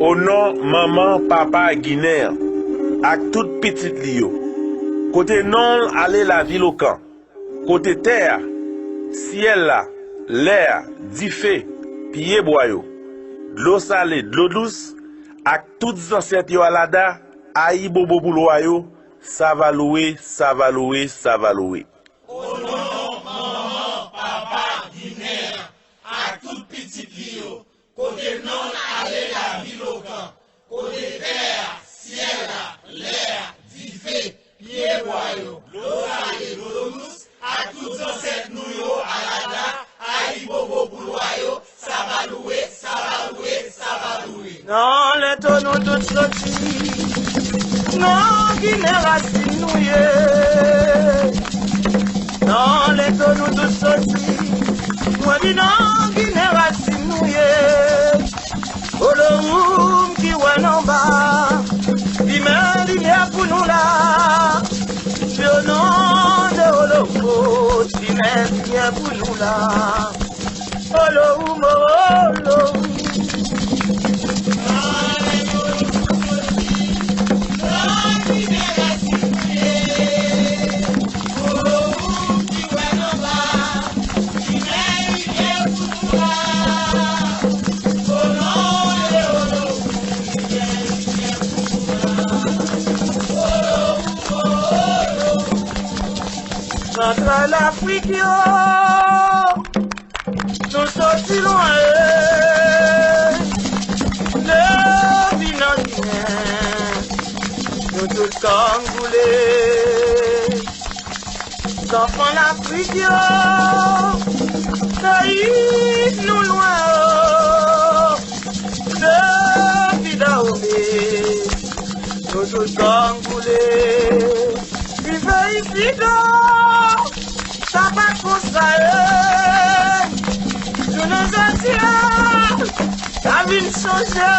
Au nom maman, papa Guinère, ak tout petit li yo. Côté non, aller la ville au camp. Côté terre, ciel là, l'air, di fait, pied boyo. De l'eau salée, de l'eau douce, ak toutes ancêtres yo alada, aïe bobo bouloyo, ça va louer, ça va louer, ça va louer. Au nom, maman, papa, Guinère, à tout petit lio, côté non, aller la ville au camp, côté terre, ciel, l'air, di fait, pied boyo, l'eau salée, l'eau douce, à tous ancêtres nous yo, alada, aïe bobo bouloyo, ça va louer, ça va louer, ça va louer. Non, les tonneaux tout sortis, non, Guinée racine nouillée. Non, les tonneaux tout sortis, moi dis non, Guinée racine nouillée. Oh, le roum qui ouane en bas, il met lumière pour nous là. Le nom de Olomo, il met lumière pour nous là. Oh, le roum, oh, le roum. Entre l'Afrique, nous sortis loin, le Vinanien, nous tous camboulés. Enfants l'Afrique, naïfs nous loin, le Vidaomé, nous tous camboulés. Vivez ici, ça va conseiller, je nous attire, ça vient changer,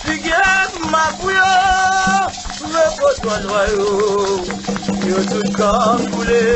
figure ma bouillon, le poteau noyau, yo tout camboulé.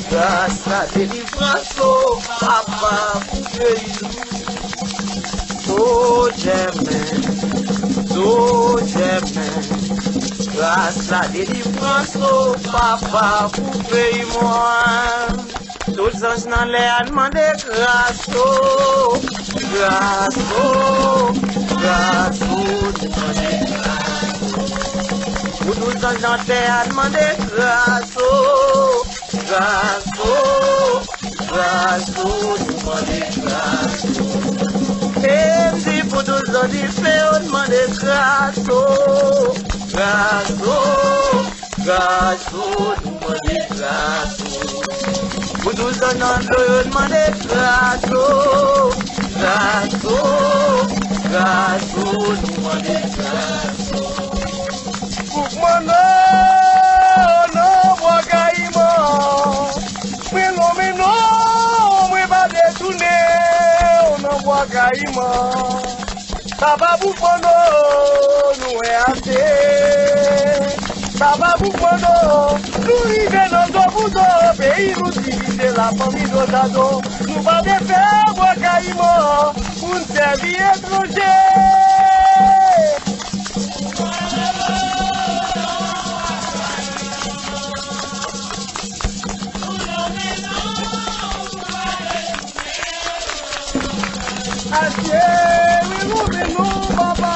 Grâce à délivrance, oh papa, oh grâce à délivrance, oh papa, pour payer moi. Tous les anges dans l'air demandent grâce, oh, grâce, oh, grâce, oh, tous les anges dans l'air demandent grâce, oh, grâce, oh, grâce, nous demandons grâce. Et si pour tous les diffés, on demande grâce, grâce, grâce, nous demandons grâce. Pour tous les noms, on demande grâce, grâce, grâce, nous demandons grâce. Kukmano, no wakaimo, milomino, mwebade tune, no wakaimo. Baba bukmano, nuwe ate. Baba bukmano, nuive no dobudo, peiru divide la famille dado. Nou va de faire wakaimo, un servi étranger. Adieu, nous papa.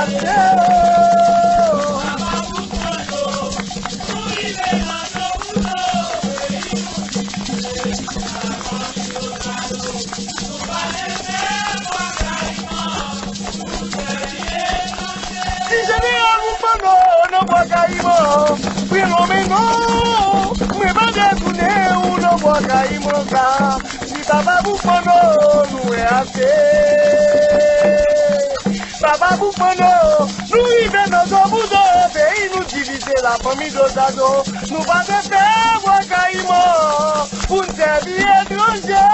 Adieu. Si je viens à vous prendre, non, moi, caïmo. Oui, non, mais non. Mais pas de tourner ou non, moi, caïmo. Si papa vous prend, nous est assez. Papa vous prend, nous y venons dans vous deux pays, nous diviser la famille d'Otado. Nous pas de faire, moi, caïmo. Pour nous servir étranger.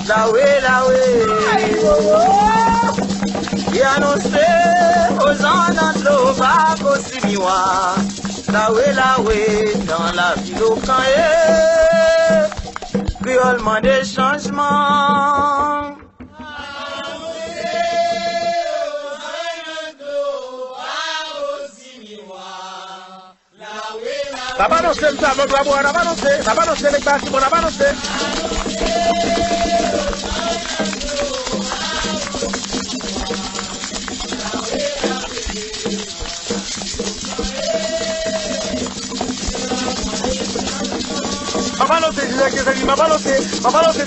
Lawe, et annoncer aux gens dans l'eau, Bako Simiwa, lawe, dans la ville au camp, créolement des changements. Ça va annoncer, ça va annoncer, ça va annoncer les parties, on va annoncer. Mabalose, Jizaki, Mabalose,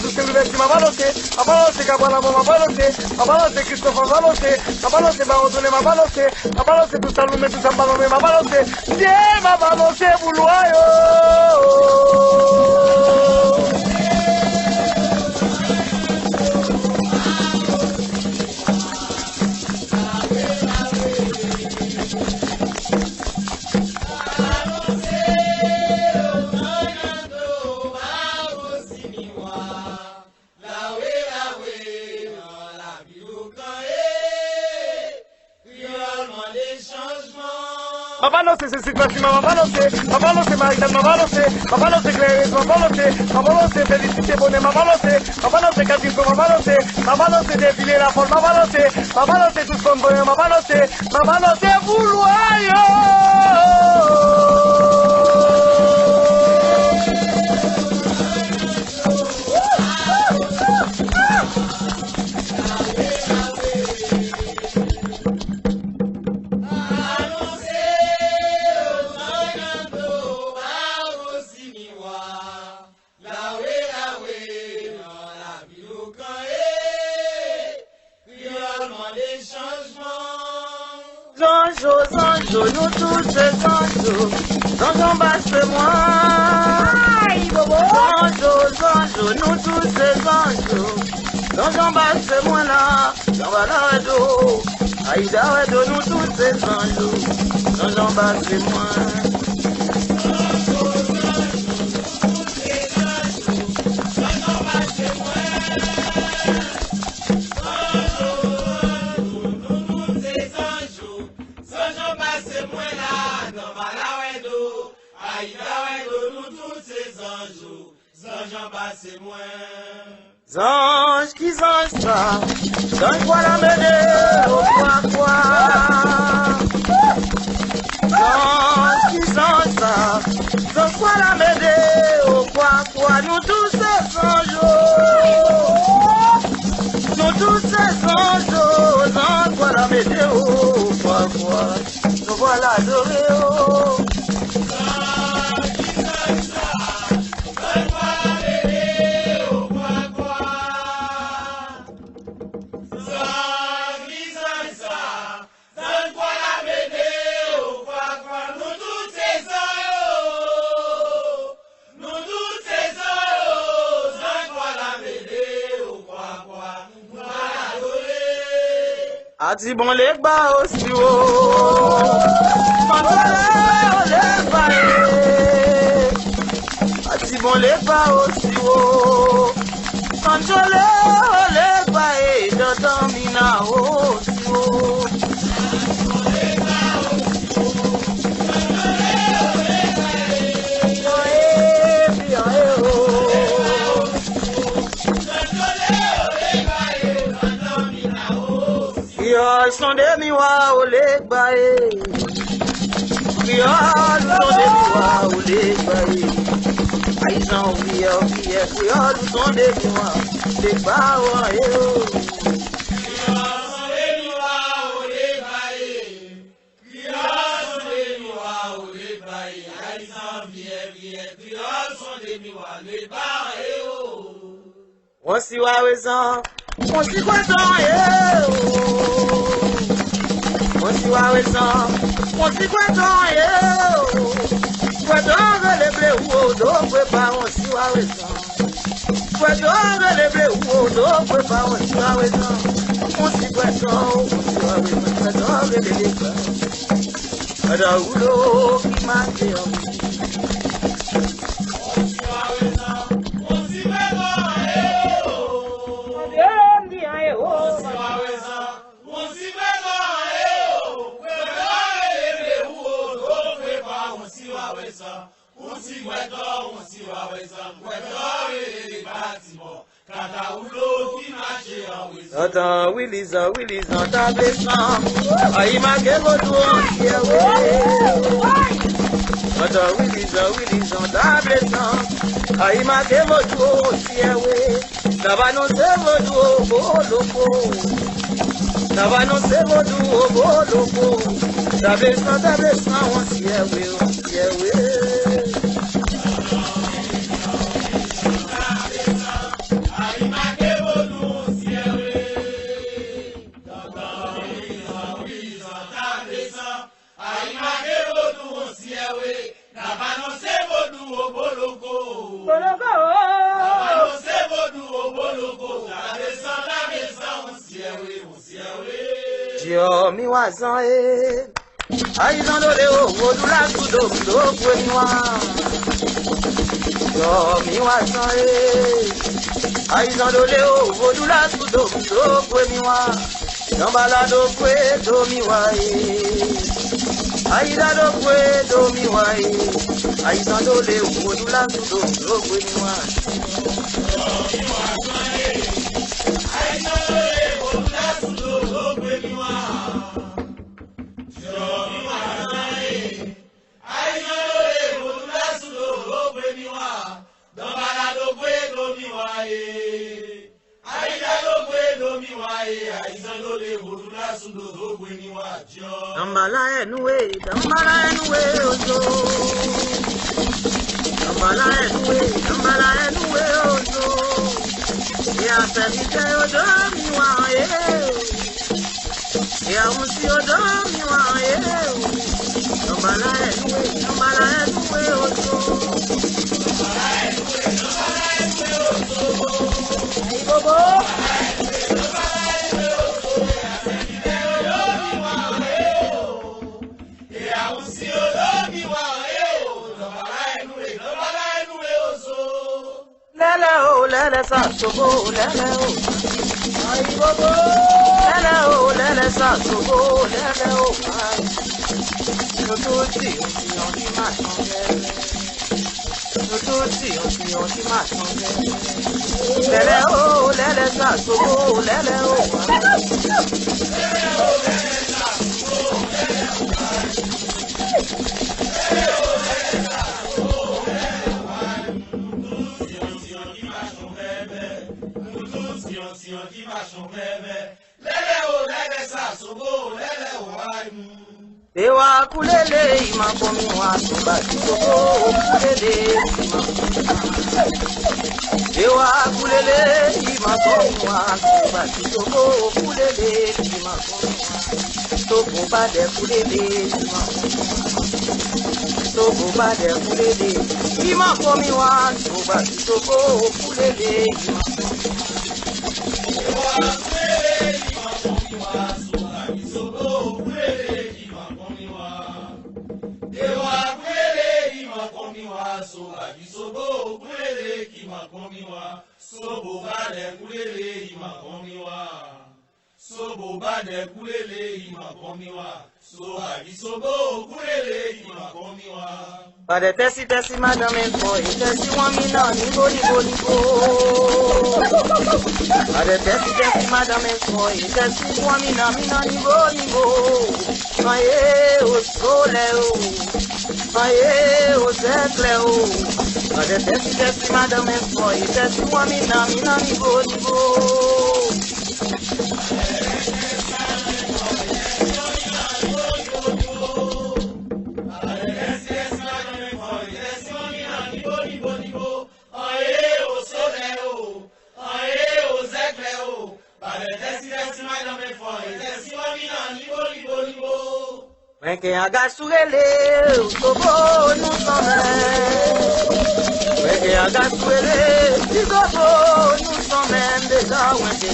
tout ce que vous voulez, Mabalose, Kabalamo, Mabalose, Christophe, Mabalose, Barotone, Mabalose, tout Salomé, tout Sambalomé, Mabalose, Dieu, Mabalose, Bouloyo. Mabalose, c'est Fatima, Mabalose, Marital, Mabalose, Claire, Mabalose, Félicité Bonnet, Mabalose, Catifo, Mabalose, Défilé la folle, Mabalose, tous comme bonheur, Mabalose, Bouloyo. Zanjo, nous tous ces zanjo, zanjo basse-moi. Zanjo, nous tous ces zanjo, zanjo basse-moi là, zanjo do, aïda do, nous tous ces zanjo, zanjo basse-moi. Zange qui zange ça, zange quoi la mêlée au quoi. Zange qui zange ça, zange quoi la mêlée au quoi. Nous tous ces anges, nous tous ces anges, zange quoi la mêlée au quoi. Nous voilà adorés oh. Ati bon les bas aussi haut, les bas ati bon les bas aussi haut, les bas dans mina aussi haut. Criol sont des miroirs au lait baé. Criol sont des miroirs au lait baé. Aïsan oublié, criol sont des miroirs, des baouans et oh. Criol sont des miroirs au lait baé. Criol sont des miroirs au lait baé. Aïsan oublié, criol sont des miroirs, les baouans et oh. On s'y va raison, on s'y va dans et oh. On s'y va raison, on s'y va dans et oh. Quoi donc les blés ou donc prépare on s'y va raison. Quoi donc les blés ou donc prépare on s'y va raison. On s'y va dans, on s'y va raison. Quoi donc les blés ou ada ulo qui manque Attends, Willis, en tablissant. Aïe, ma gueule, attends, Willis, en tablissant. Aïe, ma gueule, ça va nous servir au beau loco. Ça va nous servir au beau loco. Tablissant, on s'y est, oui. Dio mi wazan aizan dole o odula kudo kwe niwa. Dio mi wazan aizan dole o odula kudo kwe niwa. Nambala do kwe do mi wa aida do kwe do mi wa aizan dole o odula kudo kwe niwa. Dambala enuwe ozo. Dambala enuwe ozo. Ya sabite odo mi wa ya musi odo mi wa Dambala enuwe ozo. Ay bobo. Lele sa sobo lele o. Ay bobo. Lele sa sobo lele o. Yo to ti on di ma son lele. Tututi onti machonge. Lele o lele sa sobo lele o. Ewa kulele imakomi wa soba sobo kulele Ewa kulele imakomi wa soba sobo kulele imakomi sobo bade kulele sobo bade kulele imakomi wa soba sobo kulele Sobo bade kulele imakomiwa, so agisobo kulele imakomiwa. Bade tesi madame boy, tesi wamina ni boni. Bade tesi madame boy, tesi wamina ni boni. Aye o sole o, aye o sekle o. Bade tesi madame boy, tesi wamina ni boni. Wenke agasuele, sobo nous sommes. Wenke agasuele, sobo nous sommes déjà. Wenke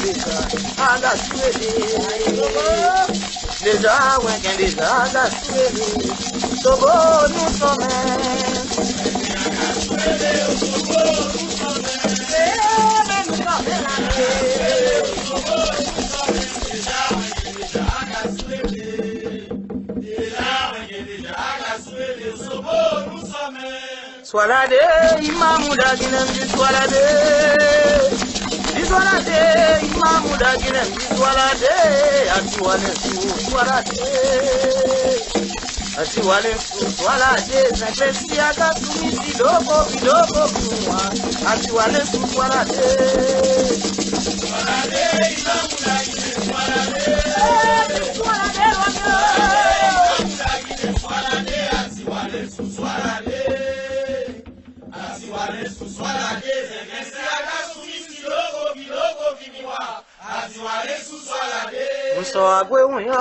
agasuele, déjà wenke agasuele, sobo nous sommes. Swalade, imamuda ginem di swalade. Di swalade, imamuda ginem di swalade. Atiwale su swalade. Atiwale su swalade. Zakresi aga sumisi doko kuwa. Atiwale su swalade. Swalade, imamuda ginem swalade. Swalade, atiwale su swalade. Unso agwe unyo,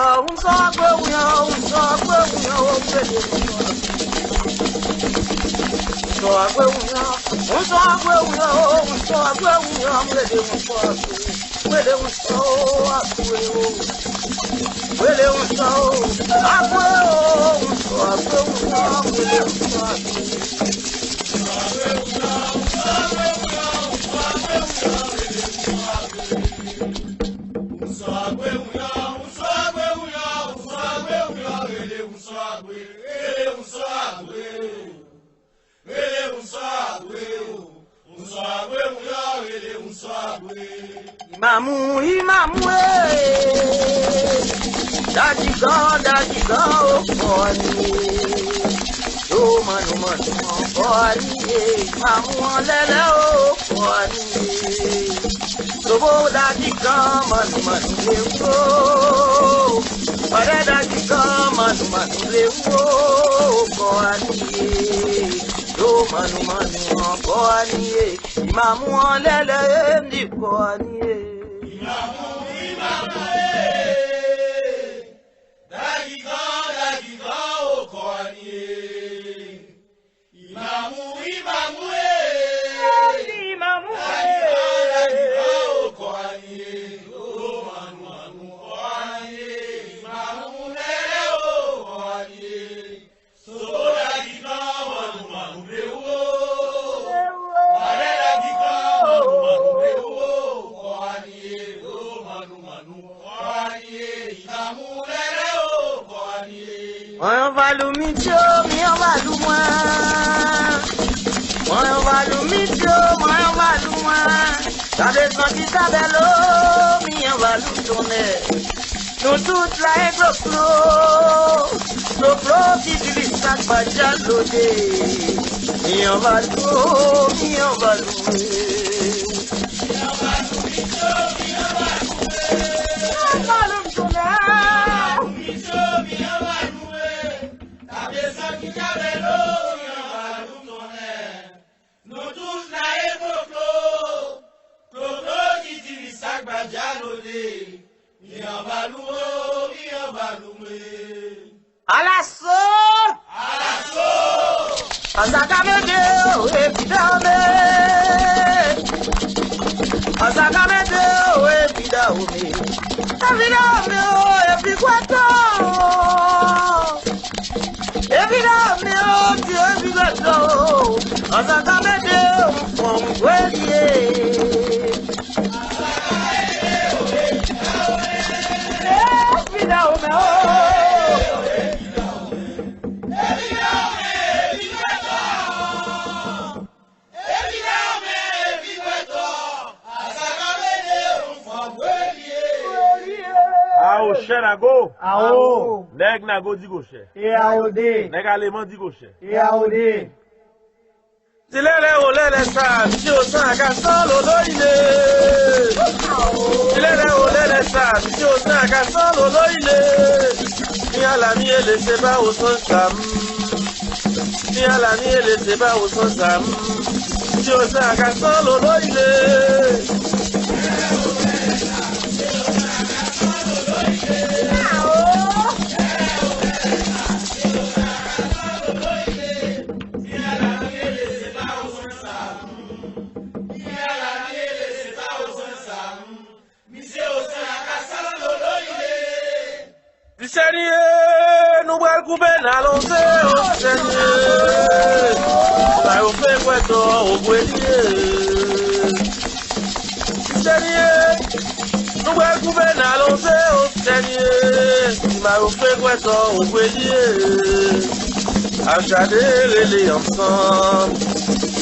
Imamu dajigan okoni. Yo manu okoni. Imamu lele okoni. Sobo dajigan manu lewo. Pare dajigan manu lewo okoni. Yo manu okoni. Imamu lele ndikoni. Moi on va l'oumitier, mais on va l'oumoin. Moi valou mitio, moi on valou moi. Ça descend qui tabello, mi on valou tourner. Nous toutes là et Clo-Clo qui dit ça pas jalodé. Mi on valou, mi on valou. À l'assaut, à Zagamedeo, évidemment, à Zagamedeo, évidemment, évidemment, Dieu, évidemment, à Zagamedeo, from Guélier. Aoche nago. Ao. Nèg nago di gauche. E aode. Nèg allemand di gauche. E aode. Tilele olele sa, mi o san ka solo loile. Tilele olele sa, mi o san ka solo loile. Mi ala mi ele se ba o son sam. Mi ala mi ele se ba o son sam. Mi o san ka solo loile. Seigneur, nous allons couper dans l'océan, Seigneur. Ça vous fait quoi toi, au grenier? Seigneur, nous allons couper dans l'océan, Seigneur. Ça vous fait quoi toi, au grenier? Achader les ensemble,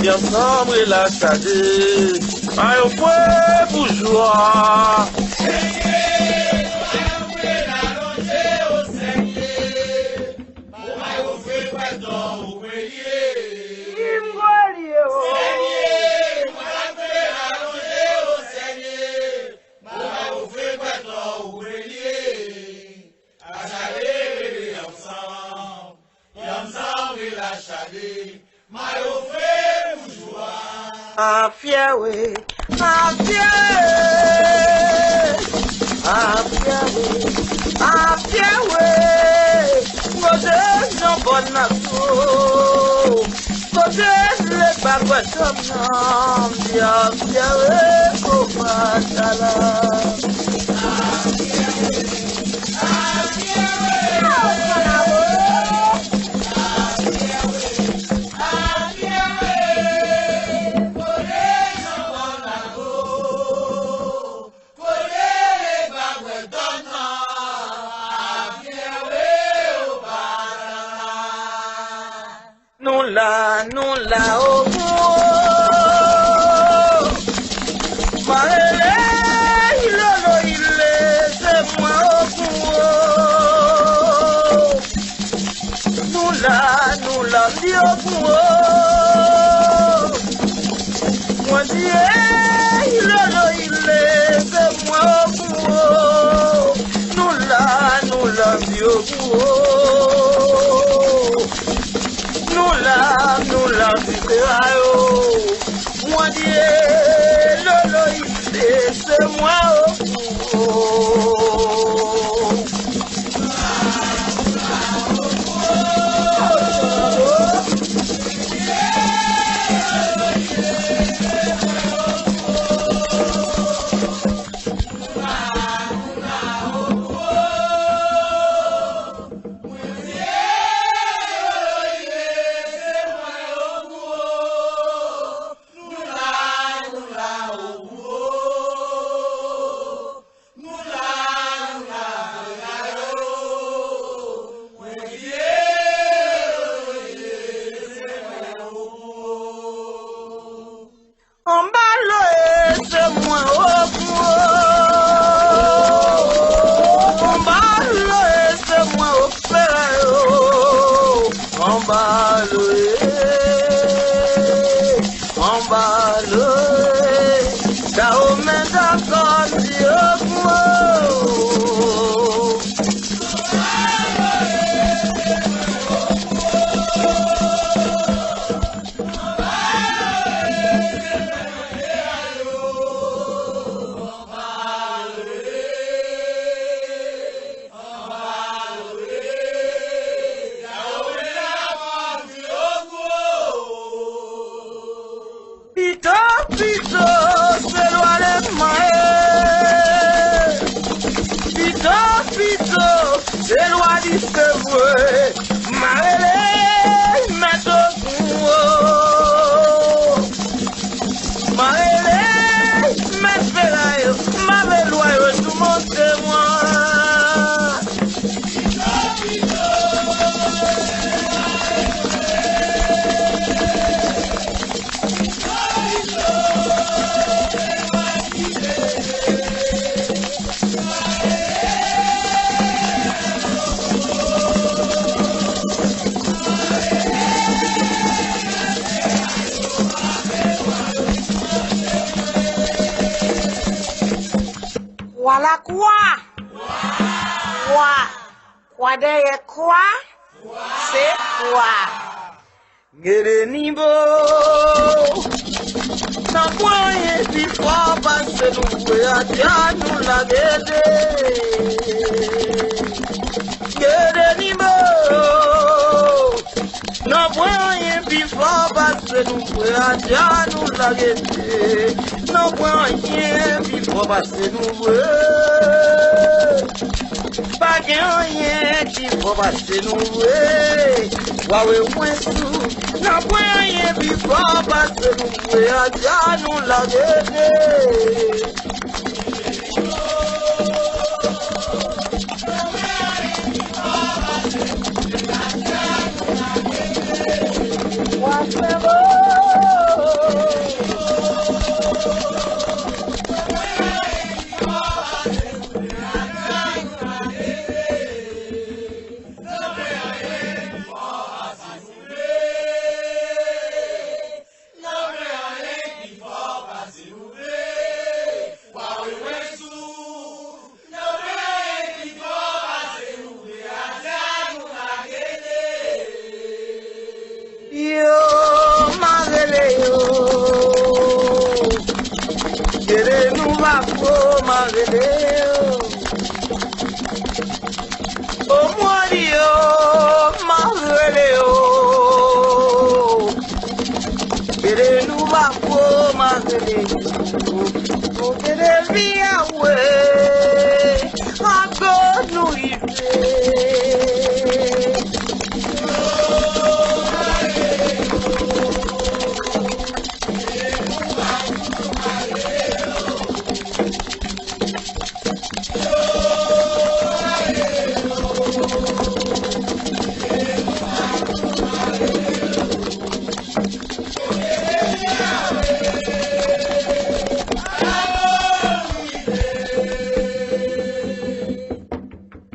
et ensemble et l'achader. Mais au point pour joie. Afiawe, Moses no bonaso, Moses le bagwatom nam, Afiawe komatala. Nula ogun Marele ilolo ile se mwa ogun Nula di ogun Mwa di ilolo ile se mwa ogun Nula di ogun Nula viverayo, moi die lolo ite c'est moi oh. c'est loi du feu, marele, matokou, marele, matfelayo, mabeloyo, tout mon témoin. Voilà quoi? Quoi derrière quoi? C'est quoi? Guérénibo, sans moyen plus fort parce que nous voyons nous la guérer. Guérénibo, sans moyen plus fort parce que nous voyons nous la guérer. Sans moyen plus fort parce que nous voyons. Pas rien qui faut passer nous. Waouh, moins sous. N'a pas rien qui faut passer nous. Déjà nous la gueule.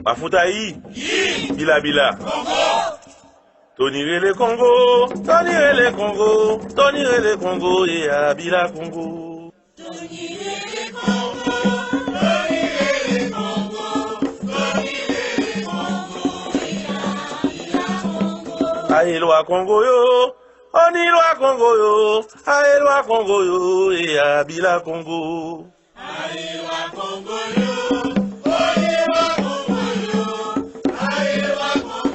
Bafutaï, Bila. Tony Rele Congo, Tony Rele Congo, Tony Rele Congo, et à Bila Congo. Tony Rele Congo, Tony Rele Congo, Tony Rele Congo, et à Bila Congo. Aïe loi Congo yo, Oni loi Congo yo, Aïe loi Congo yo, et à Bila Congo. Aïe loi Congo yo, Oni loi Congo yo, Aïe loi Congo yo,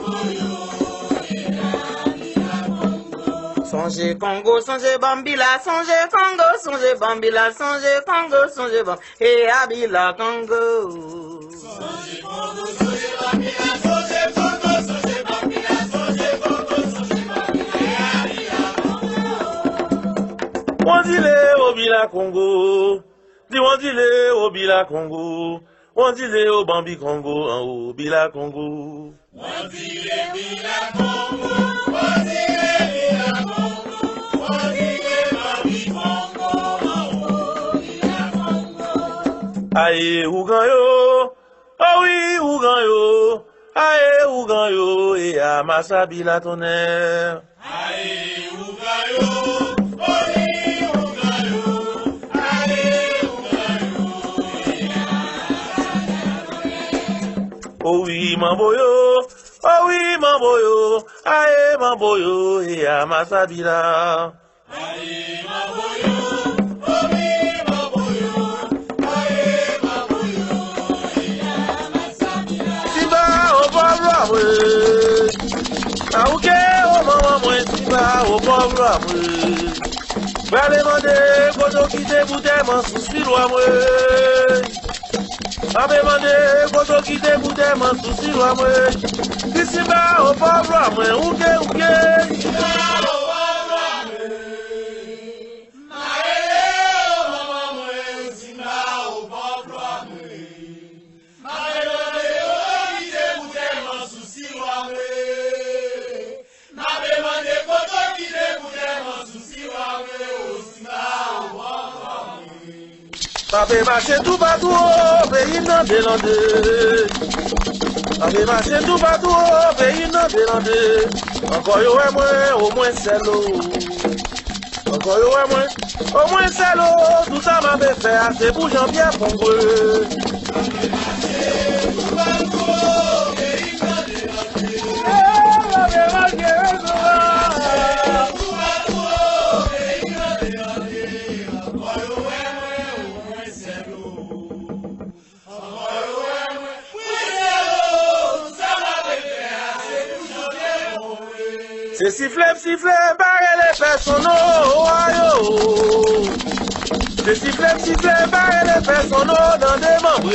et à Bila Congo. Songez Congo, songez Bambila, songez Congo, songez Bambila, songez Congo, songez Bambila, et à Bila Congo. Songez Congo, songez Bambila, songez Congo, songez Bambila, songez Congo, songez Bambila, et à Bila Congo. On dit les au Bila Congo, dis on dit les au Bila Congo, on dit les au Bambi Congo, en haut Bila Congo. On dit les Bila Congo, on dit les Bila Congo, on dit les Bambi Congo, en haut Bila Congo. Aïe Ougan yo, oh oui Ougan yo, aïe Ougan yo, et à Massa Bila tonnerre. Aïe Ougayo, Oli Ougayo, aïe Ougayo, et Oh oui Mamboyo, oh oui Mamboyo, aïe Mamboyo, et à Massa Bila. aïe Maboyo, Oli Maboyo, aïe Maboyo, et Simba au pauvre amoué, Aouké au maman moi Simba au pauvre amoué. Va demander koto qui te bouteille mon souci loin moi. Ma demande koto ki te koute man souci lwa mwen. Disi ba o pav lwa mwen ouke ouke. Pape marché tout partout au pays non délandé. Pape marché tout partout au pays non délandé. Encore yo ouais moins, au moins c'est l'eau. Encore yo ouais moins, au moins c'est l'eau. Tout ça m'a fait faire, c'est pour Jean-Pierre Pongreux. Pape marché tout partout au pays non délandé. Pape marché tout partout au pays non délandé. Encore yo ouais. C'est sifflet, barrer les personnes, c'est sifflet, barrer les personnes dans des membres.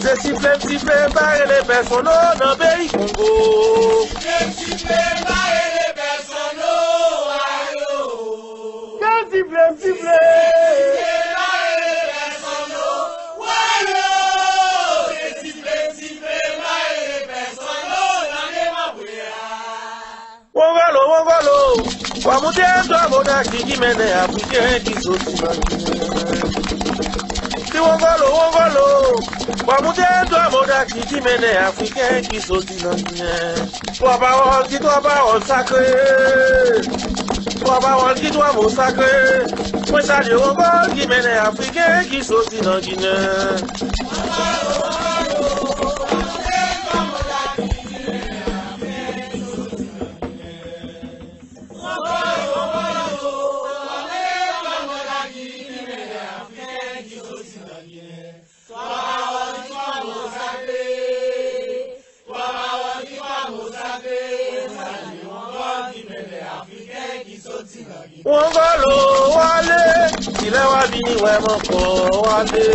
C'est sifflet, barrer les personnes dans le pays Congo. C'est sifflet, barrer les personnes, c'est sifflet. Wongolo, wamute ndo moda kikimene Africain qui sauti na Si wongolo, wamute ndo moda kikimene Africain qui sauti na Toi parole sacrée. Toi parole qui doit mot sacré. Moi salue wongolo qui mène Africain qui sauti na Guinée. Wongolo wale, il est wabini vraiment fort wale.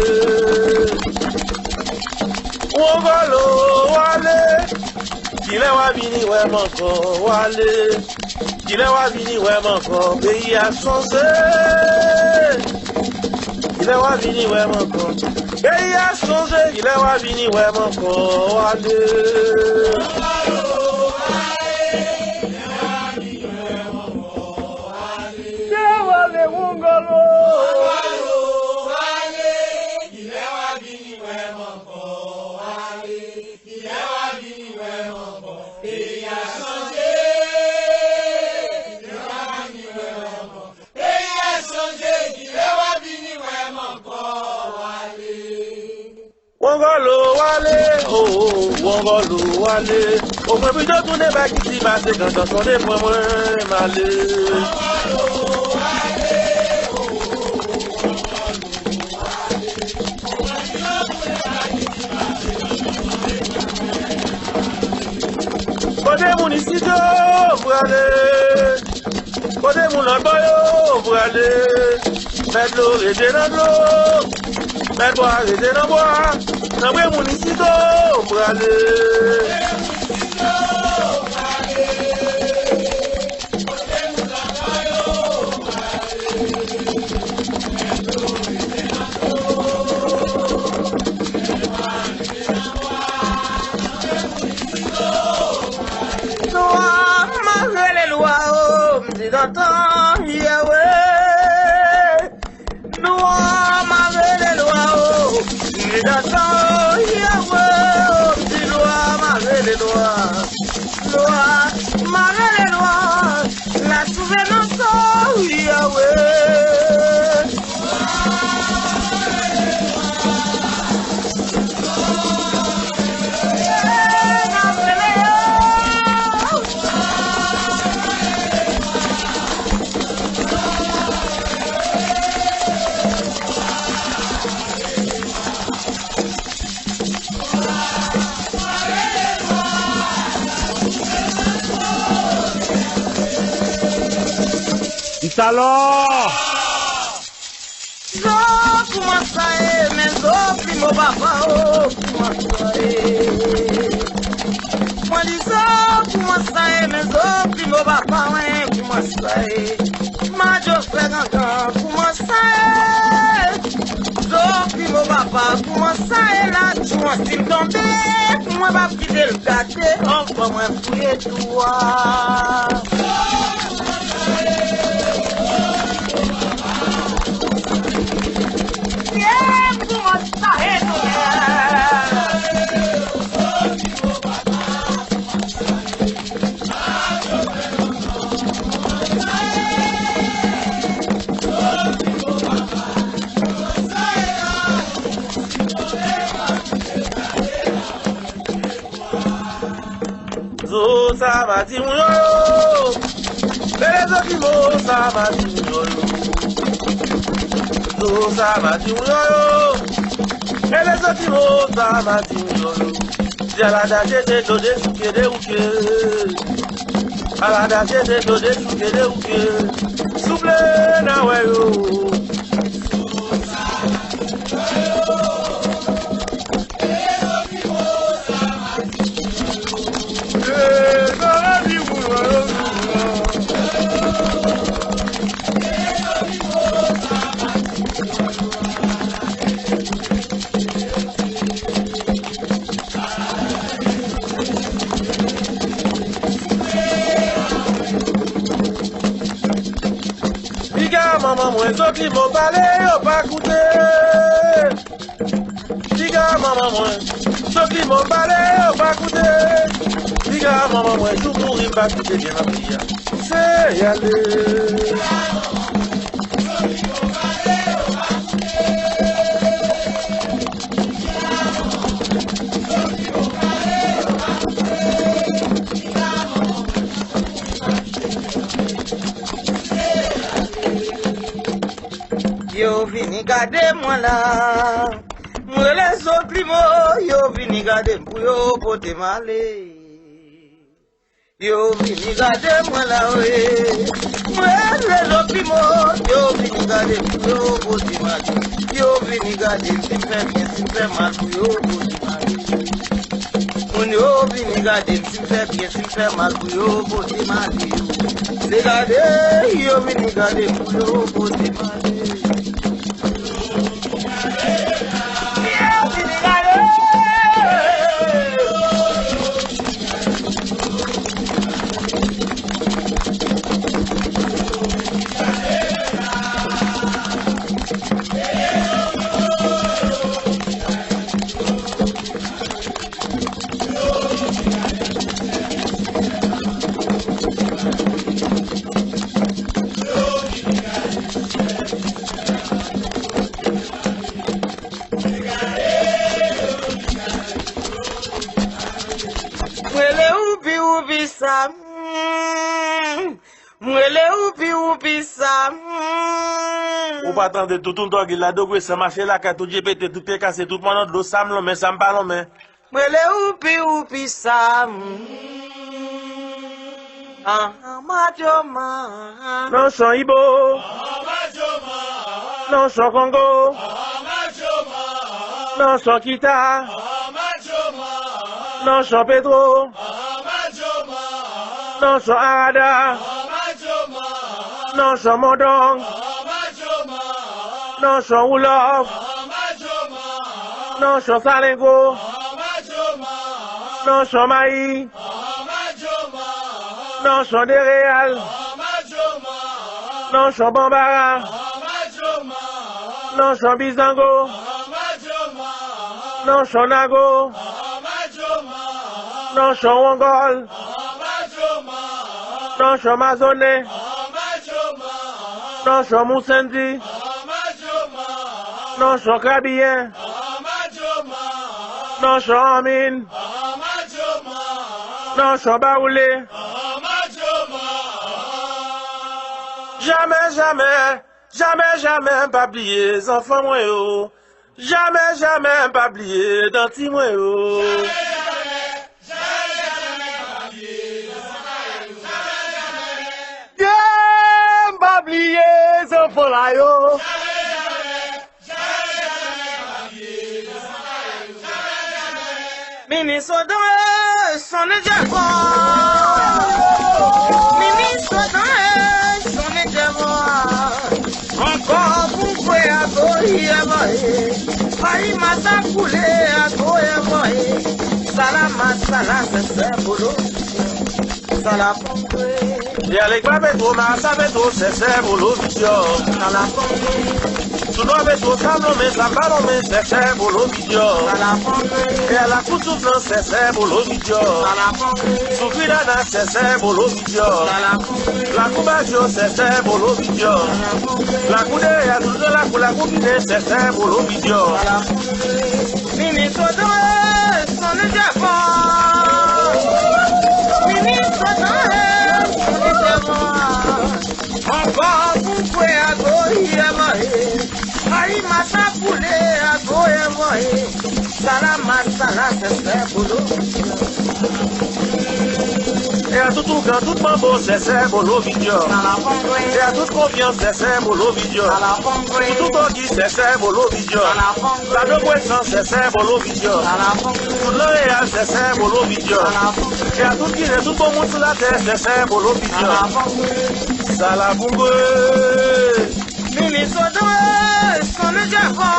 Wongolo wale, il est wabini vraiment fort wale. Il est wabini vraiment fort, pays a changé. Il est wabini vraiment fort, pays a changé. Il est wabini vraiment fort wale. Wongolo wale, oh, wongolo wale. Au moins plus de tout n'est pas qui s'y passe quand on s'en est moins malé. Côté mon ici, pour aller. Côté mon emboyo, pour aller. Mettre l'eau, rester dans l'eau. Mettre boire, rester dans bois. N'envoie mon ici, pour aller. La souveraineté, Alors comment ça est, mes autres, mon papa, oh, comment ça est. Moi, dis ça, comment ça est, mes autres, mon papa, ouais, comment ça est. Ma jo frère encore, comment ça est. Autres, mon papa, comment ça est là, tu m'as s'il tombé. Moi, va quitter le gâté, enfin, moi, fouiller toi. Zo sa ma ti moun yo yo. Les autres mots sa ma ti moun yo yo. Zo sa ma ti moun yo yo. Les autres mots sa ma ti moun yo yo. Jalada jete do de suke de uke. Alada jete do de suke de uke. Souple na we yo. Maman, moi, ceux qui m'ont parlé, y'ont pas écouté. Diga, maman, moi, ceux qui m'ont parlé, y'ont pas écouté. Diga, maman, moi, tout pour y pas écouter bien ma fille. C'est y aller. Yo vini gade moi là, moi les autres mots, yo vini gade pour yo pote malé. Yo vini gade moi là, oui. Moi les autres mots, yo vini gade pour yo pote malé. Yo vini gade si fait bien, si fait mal pour yo pote malé. Yo vini gade si fait bien, si fait mal pour yo pote malé. C'est gade, yo vini gade pour yo pote malé. Ou pas attendre tout le temps qu'il a doué, ça marche là, quand tout GPT, tout est cassé, tout le monde de Sam, mais ça me parle, mais. Mwele upi Sam. Ah, Majoma. Non, son Ibo. Non, son Congo. Non, son Kita. Non, son Pedro. Non, son Arada. Non, son Mondong. Non, son Wolof. Non, son Salengo. Non, son Maï. Non, son Deréal. Non, son Bambara. Non, son Bizango. Non, son Nago. Non, son Wongol. Non, son Mazone. Non, son Moussendi. Non, son Krabien. Non, son Amin. Non, son Baoulé. Jamais, jamais, jamais, jamais, pas oublier les enfants, moi, yo. Jamais, jamais, pas oublier d'anti, moi, yo. Pas oublier les enfants là, yo. Ministre de son éjabo. Ministre de son éjabo. Encore pour quoi à goy à boy. Paris mata coulé à goy à boy. Salama sala c'est boulot. Sala pompe. Et avec ma métro, ma sa métro, c'est boulot vidéo. Sala pompe. Tu dois mettre au sable, mais ça va l'homme, c'est boulot vidéo. Sala pompe. Et à la couture blanche, c'est boulot vidéo. Sala pompe. Souffrir la nage, c'est boulot vidéo. Sala pompe. La coubajo, c'est boulot vidéo. La coudée, à tout de la combinée, c'est boulot vidéo. Sala pompe. Ministre de son éjabo. Ministre de son éjabo. Encore pourquoi à goy à boy. Paris mata coulé à goy à boy. Salama sala c'est boulot. Et à tout grand, tout mambo, c'est boulot vidéo. Sala pompe. Et à toute confiance, c'est boulot vidéo. Sala pompe. Tout buggy, c'est boulot vidéo. Sala pompe. La de boisson, c'est boulot vidéo. Sala pompe. Tout le réel, c'est boulot vidéo. Sala pompe. Et à tout Guinée, tout bon monde sur la terre, c'est boulot vidéo. Sala pompe. Salabungue. Ministre de son éjabo.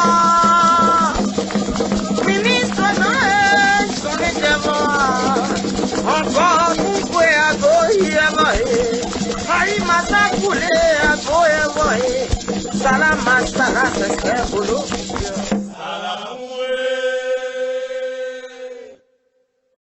Ministre de son éjabo. Encore pourquoi à goy à boy. Paris mata coulé à goy à boy. Salama sala c'est boulot.